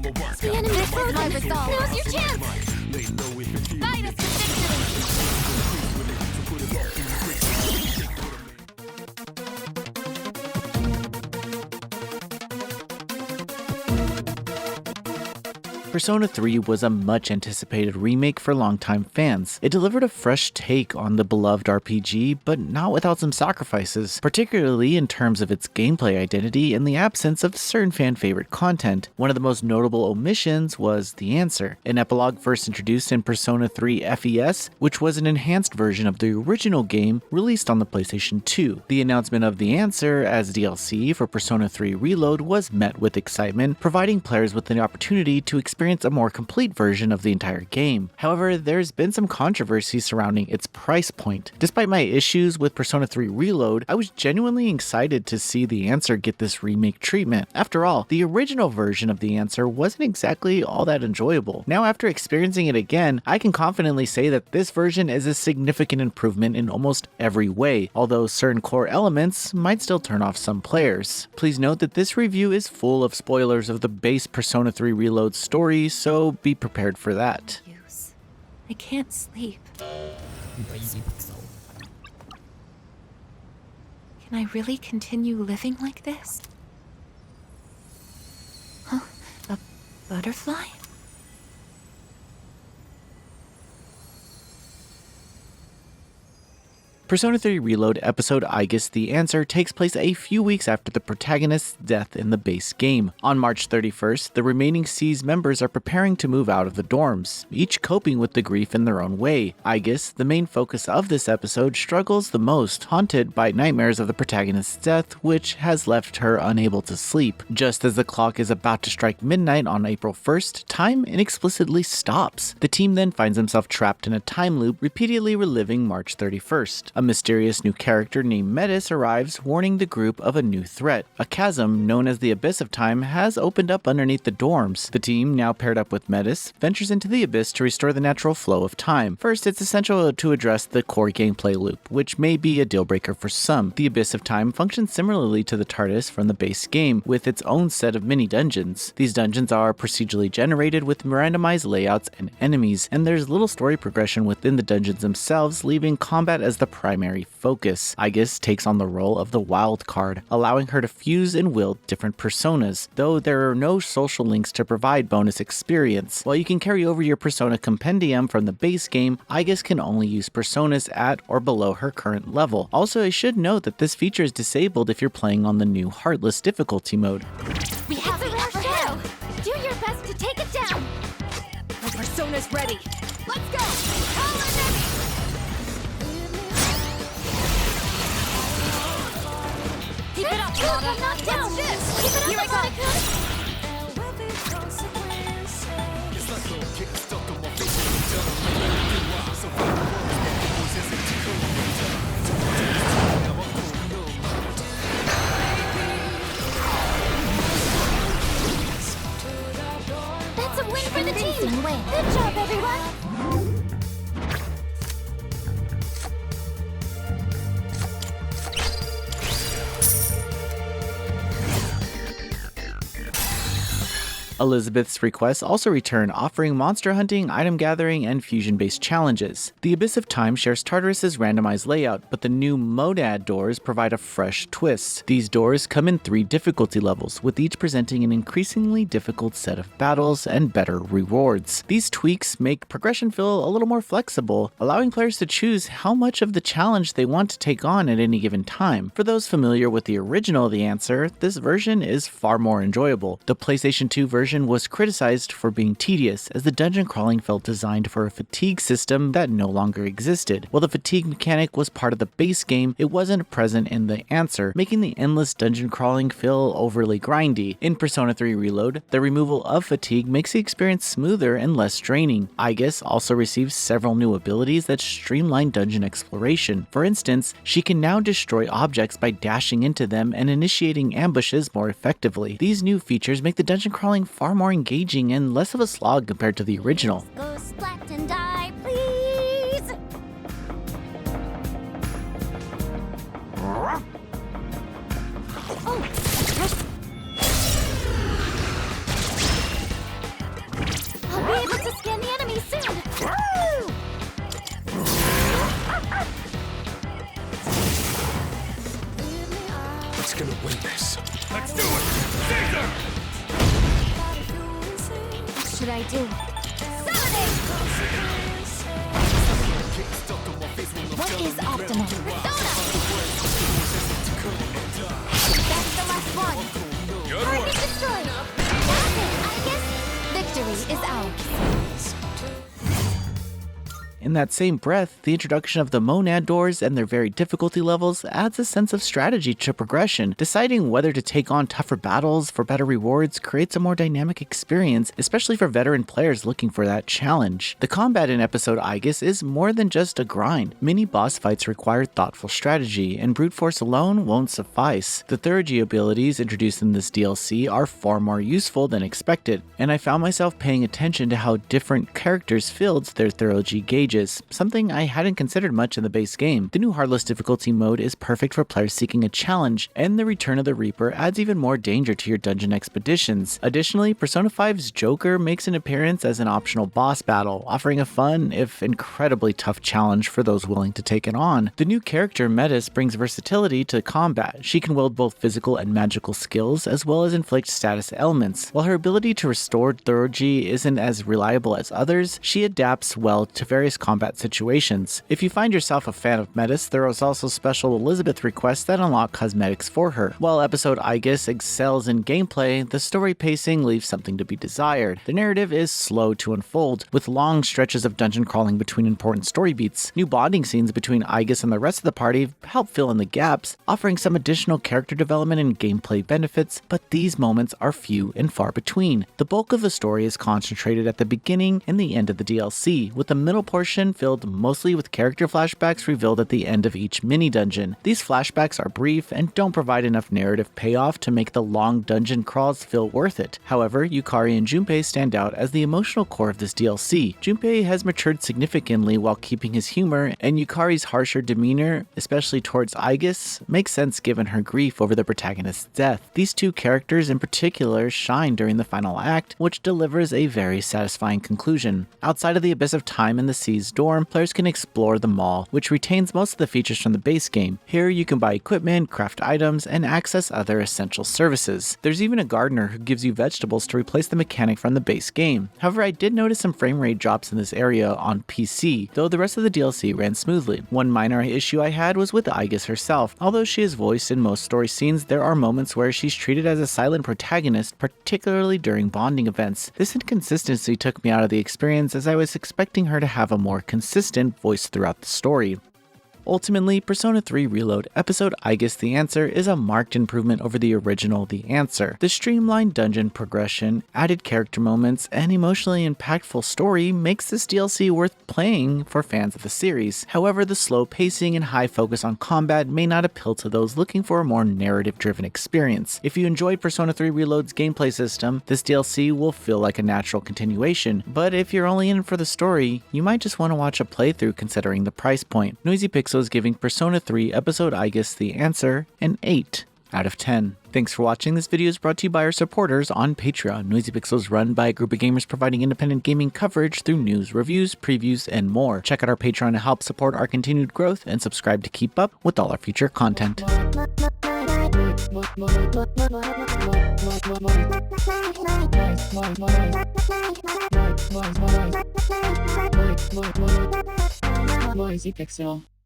The enemy is my resolve. Now's your chance! Fight us for victory! Persona 3 was a much-anticipated remake for longtime fans. It delivered a fresh take on the beloved RPG, but not without some sacrifices, particularly in terms of its gameplay identity and the absence of certain fan-favorite content. One of the most notable omissions was The Answer, an epilogue first introduced in Persona 3 FES, which was an enhanced version of the original game released on the PlayStation 2. The announcement of The Answer as DLC for Persona 3 Reload was met with excitement, providing players with the opportunity to experience a more complete version of the entire game. However, there's been some controversy surrounding its price point. Despite my issues with Persona 3 Reload, I was genuinely excited to see The Answer get this remake treatment. After all, the original version of The Answer wasn't exactly all that enjoyable. Now, after experiencing it again, I can confidently say that this version is a significant improvement in almost every way, although certain core elements might still turn off some players. Please note that this review is full of spoilers of the base Persona 3 Reload story, so be prepared for that. I can't sleep. Can I really continue living like this? Huh? A butterfly? Persona 3 Reload episode Aigis The Answer takes place a few weeks after the protagonist's death in the base game. On March 31st, the remaining C's members are preparing to move out of the dorms, each coping with the grief in their own way. Aigis, the main focus of this episode, struggles the most, haunted by nightmares of the protagonist's death, which has left her unable to sleep. Just as the clock is about to strike midnight on April 1st, time inexplicably stops. The team then finds himself trapped in a time loop, repeatedly reliving March 31st. A mysterious new character named Metis arrives, warning the group of a new threat. A chasm known as the Abyss of Time has opened up underneath the dorms. The team, now paired up with Metis, ventures into the Abyss to restore the natural flow of time. First, it's essential to address the core gameplay loop, which may be a deal breaker for some. The Abyss of Time functions similarly to the TARDIS from the base game, with its own set of mini-dungeons. These dungeons are procedurally generated with randomized layouts and enemies, and there's little story progression within the dungeons themselves, leaving combat as the primary focus. Aigis takes on the role of the wild card, allowing her to fuse and wield different personas, though there are no social links to provide bonus experience. While you can carry over your persona compendium from the base game, Aigis can only use personas at or below her current level. Also, I should note that this feature is disabled if you're playing on the new Heartless difficulty mode. We have a rare shadow! Do your best to take it down! My persona's ready! Let's go! Call in ready! Keep it up, Lana! Not down! Keep it up, here I go! That's a win for the team! Good job, everyone! Elizabeth's requests also return, offering monster hunting, item gathering, and fusion-based challenges. The Abyss of Time shares Tartarus's randomized layout, but the new Monad doors provide a fresh twist. These doors come in 3 difficulty levels, with each presenting an increasingly difficult set of battles and better rewards. These tweaks make progression feel a little more flexible, allowing players to choose how much of the challenge they want to take on at any given time. For those familiar with the original The Answer, this version is far more enjoyable. The PlayStation 2 version was criticized for being tedious, as the dungeon crawling felt designed for a fatigue system that no longer existed. While the fatigue mechanic was part of the base game, it wasn't present in The Answer, making the endless dungeon crawling feel overly grindy. In Persona 3 Reload, the removal of fatigue makes the experience smoother and less draining. Aigis also receives several new abilities that streamline dungeon exploration. For instance, she can now destroy objects by dashing into them and initiating ambushes more effectively. These new features make the dungeon crawling far more engaging and less of a slog compared to the original. Go splat and die, please! Oh! He's gonna win this. Let's do it! Caesar! What should I do? Summoning! What is optimal? Persona! That's the last one. Good Target work! destroyed. That's it, Aigis. Victory is ours. In that same breath, the introduction of the monad doors and their varied difficulty levels adds a sense of strategy to progression. Deciding whether to take on tougher battles for better rewards creates a more dynamic experience, especially for veteran players looking for that challenge. The combat in episode Aigis is more than just a grind. Many boss fights require thoughtful strategy, and brute force alone won't suffice. The Theurgy abilities introduced in this DLC are far more useful than expected, and I found myself paying attention to how different characters filled their Theurgy gauges, something I hadn't considered much in the base game. The new Heartless difficulty mode is perfect for players seeking a challenge, and the Return of the Reaper adds even more danger to your dungeon expeditions. Additionally, Persona 5's Joker makes an appearance as an optional boss battle, offering a fun, if incredibly tough challenge for those willing to take it on. The new character, Metis, brings versatility to combat. She can wield both physical and magical skills, as well as inflict status elements. While her ability to restore Theurgy isn't as reliable as others, she adapts well to various combat situations. If you find yourself a fan of Metis, there is also special Elizabeth requests that unlock cosmetics for her. While episode Aigis excels in gameplay, the story pacing leaves something to be desired. The narrative is slow to unfold, with long stretches of dungeon crawling between important story beats. New bonding scenes between Aigis and the rest of the party help fill in the gaps, offering some additional character development and gameplay benefits, but these moments are few and far between. The bulk of the story is concentrated at the beginning and the end of the DLC, with the middle portion filled mostly with character flashbacks revealed at the end of each mini-dungeon. These flashbacks are brief and don't provide enough narrative payoff to make the long dungeon crawls feel worth it. However, Yukari and Junpei stand out as the emotional core of this DLC. Junpei has matured significantly while keeping his humor, and Yukari's harsher demeanor, especially towards Aigis, makes sense given her grief over the protagonist's death. These two characters in particular shine during the final act, which delivers a very satisfying conclusion. Outside of the Abyss of Time and the Sea's dorm, players can explore the mall, which retains most of the features from the base game. Here you can buy equipment, craft items, and access other essential services. There's even a gardener who gives you vegetables to replace the mechanic from the base game. However, I did notice some frame rate drops in this area on PC, though the rest of the DLC ran smoothly. One minor issue I had was with Aigis herself. Although she is voiced in most story scenes, there are moments where she's treated as a silent protagonist, particularly during bonding events. This inconsistency took me out of the experience, as I was expecting her to have a more consistent voice throughout the story. Ultimately, Persona 3 Reload episode Aigis The Answer is a marked improvement over the original The Answer. The streamlined dungeon progression, added character moments, and emotionally impactful story makes this DLC worth playing for fans of the series. However, the slow pacing and high focus on combat may not appeal to those looking for a more narrative-driven experience. If you enjoyed Persona 3 Reload's gameplay system, this DLC will feel like a natural continuation, but if you're only in it for the story, you might just want to watch a playthrough considering the price point. Noisy Pixel is giving Persona 3 episode Aigis The Answer an 8 out of 10. Thanks for watching. This video is brought to you by our supporters on Patreon. Noisy Pixel is run by a group of gamers providing independent gaming coverage through news, reviews, previews, and more. Check out our Patreon to help support our continued growth and subscribe to keep up with all our future content. Noisy Pixel.